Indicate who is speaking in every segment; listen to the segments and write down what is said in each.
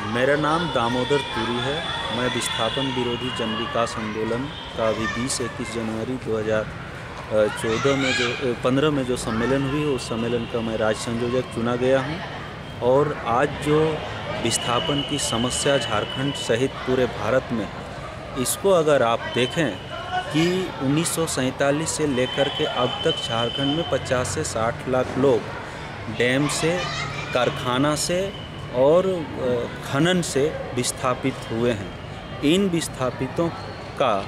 Speaker 1: मेरा नाम दामोदर तुरी है। मैं विस्थापन विरोधी जन विकास आंदोलन का अभी 20-21 जनवरी 2015 में जो सम्मेलन हुई उस सम्मेलन का मैं राज्य संयोजक चुना गया हूं। और आज जो विस्थापन की समस्या झारखंड सहित पूरे भारत में है, इसको अगर आप देखें कि 1947 से लेकर के अब तक झारखंड में 50 से 60 लाख लोग डैम से, कारखाना से और खनन से विस्थापित हुए हैं। इन विस्थापितों का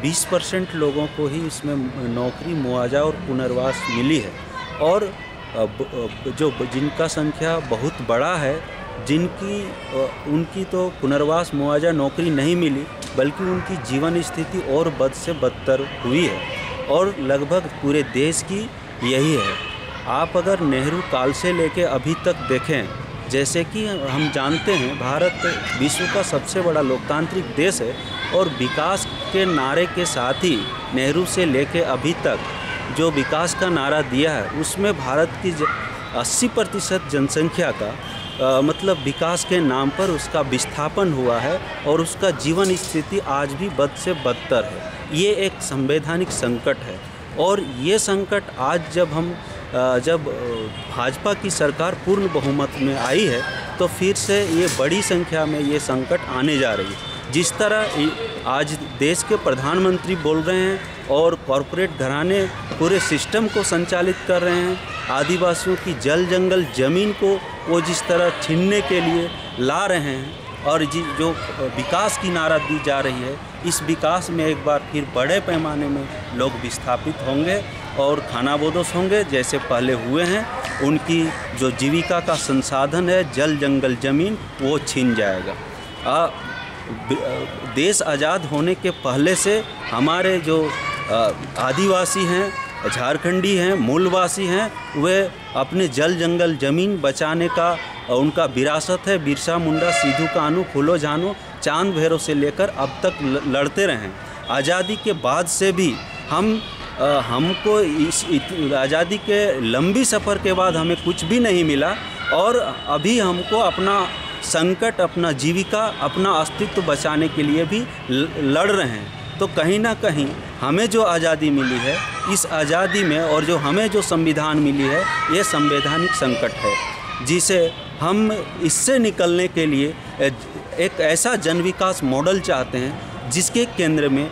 Speaker 1: 20% लोगों को ही इसमें नौकरी, मुआवजा और पुनर्वास मिली है। और जो जिनका संख्या बहुत बड़ा है, उनकी तो पुनर्वास, मुआवजा, नौकरी नहीं मिली, बल्कि उनकी जीवन स्थिति और बद से बदतर हुई है। और लगभग पूरे देश की यही है। आप अगर नेहरू काल से लेके अभी तक देखें, जैसे कि हम जानते हैं भारत विश्व का सबसे बड़ा लोकतांत्रिक देश है और विकास के नारे के साथ ही नेहरू से लेके अभी तक जो विकास का नारा दिया है, उसमें भारत की 80% जनसंख्या का मतलब विकास के नाम पर उसका विस्थापन हुआ है और उसका जीवन स्थिति आज भी बद से बदतर है। ये एक संवैधानिक संकट है। और ये संकट आज जब भाजपा की सरकार पूर्ण बहुमत में आई है, तो फिर से ये बड़ी संख्या में ये संकट आने जा रही है। जिस तरह आज देश के प्रधानमंत्री बोल रहे हैं और कॉरपोरेट घराने पूरे सिस्टम को संचालित कर रहे हैं, आदिवासियों की जल जंगल ज़मीन को वो जिस तरह छीनने के लिए ला रहे हैं और जो विकास की नारा दी जा रही है, इस विकास में एक बार फिर बड़े पैमाने में लोग विस्थापित होंगे और खानाबदोश होंगे, जैसे पहले हुए हैं। उनकी जो जीविका का संसाधन है, जल जंगल ज़मीन, वो छीन जाएगा। देश आज़ाद होने के पहले से हमारे जो आदिवासी हैं, झारखंडी हैं, मूलवासी हैं, वे अपने जल जंगल ज़मीन बचाने का उनका विरासत है। बिरसा मुंडा, सिद्धू कान्हू, फूलो झानो, चांद भैरव से लेकर अब तक लड़ते रहे। आज़ादी के बाद से भी हमको इस आज़ादी के लंबी सफ़र के बाद हमें कुछ भी नहीं मिला और अभी हमको अपना संकट, अपना जीविका, अपना अस्तित्व बचाने के लिए भी लड़ रहे हैं। तो कहीं ना कहीं हमें जो आज़ादी मिली है, इस आज़ादी में और जो हमें जो संविधान मिली है, ये संवैधानिक संकट है, जिसे हम इससे निकलने के लिए एक ऐसा जन विकास मॉडल चाहते हैं जिसके केंद्र में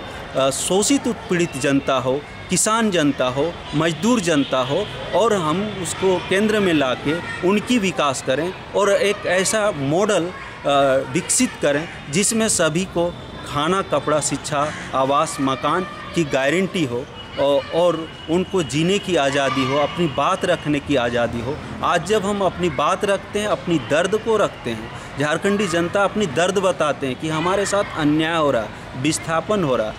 Speaker 1: शोषित उत्पीड़ित जनता हो, किसान जनता हो, मजदूर जनता हो, और हम उसको केंद्र में लाके उनकी विकास करें और एक ऐसा मॉडल विकसित करें जिसमें सभी को खाना, कपड़ा, शिक्षा, आवास, मकान की गारंटी हो और उनको जीने की आज़ादी हो, अपनी बात रखने की आज़ादी हो। आज जब हम अपनी बात रखते हैं, अपनी दर्द को रखते हैं, झारखंडी जनता अपनी दर्द बताते हैं कि हमारे साथ अन्याय हो रहा है, विस्थापन हो रहा,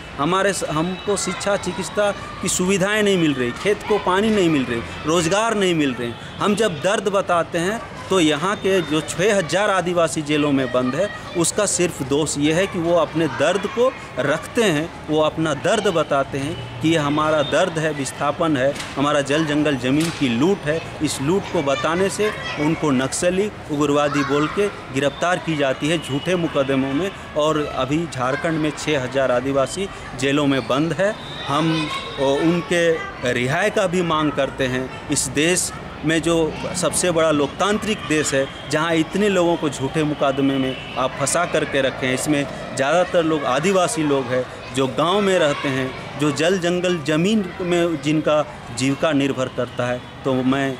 Speaker 1: हमको शिक्षा, चिकित्सा की सुविधाएं नहीं मिल रही, खेत को पानी नहीं मिल रही, रोज़गार नहीं मिल रहे। हम जब दर्द बताते हैं तो यहाँ के जो 6000 आदिवासी जेलों में बंद है, उसका सिर्फ दोष ये है कि वो अपने दर्द को रखते हैं, वो अपना दर्द बताते हैं कि ये हमारा दर्द है, विस्थापन है, हमारा जल जंगल ज़मीन की लूट है। इस लूट को बताने से उनको नक्सली, उग्रवादी बोल के गिरफ्तार की जाती है झूठे मुकदमों में। और अभी झारखंड में 6000 आदिवासी जेलों में बंद है। हम उनके रिहाई का भी मांग करते हैं। इस देश में जो सबसे बड़ा लोकतांत्रिक देश है, जहां इतने लोगों को झूठे मुकदमे में आप फंसा करके रखे हैं, इसमें ज़्यादातर लोग आदिवासी लोग हैं जो गांव में रहते हैं, जो जल जंगल ज़मीन में जिनका जीविका निर्भर करता है। तो मैं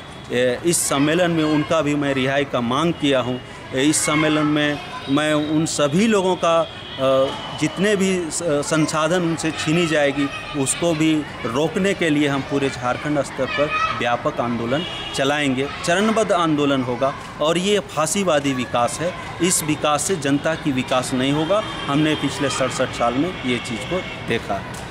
Speaker 1: इस सम्मेलन में उनका भी मैं रिहाई का मांग किया हूं। इस सम्मेलन में मैं उन सभी लोगों का जितने भी संसाधन उनसे छीनी जाएगी, उसको भी रोकने के लिए हम पूरे झारखंड स्तर पर व्यापक आंदोलन चलाएंगे। चरणबद्ध आंदोलन होगा और ये फांसीवादी विकास है। इस विकास से जनता की विकास नहीं होगा। हमने पिछले 67 साल में ये चीज़ को देखा है।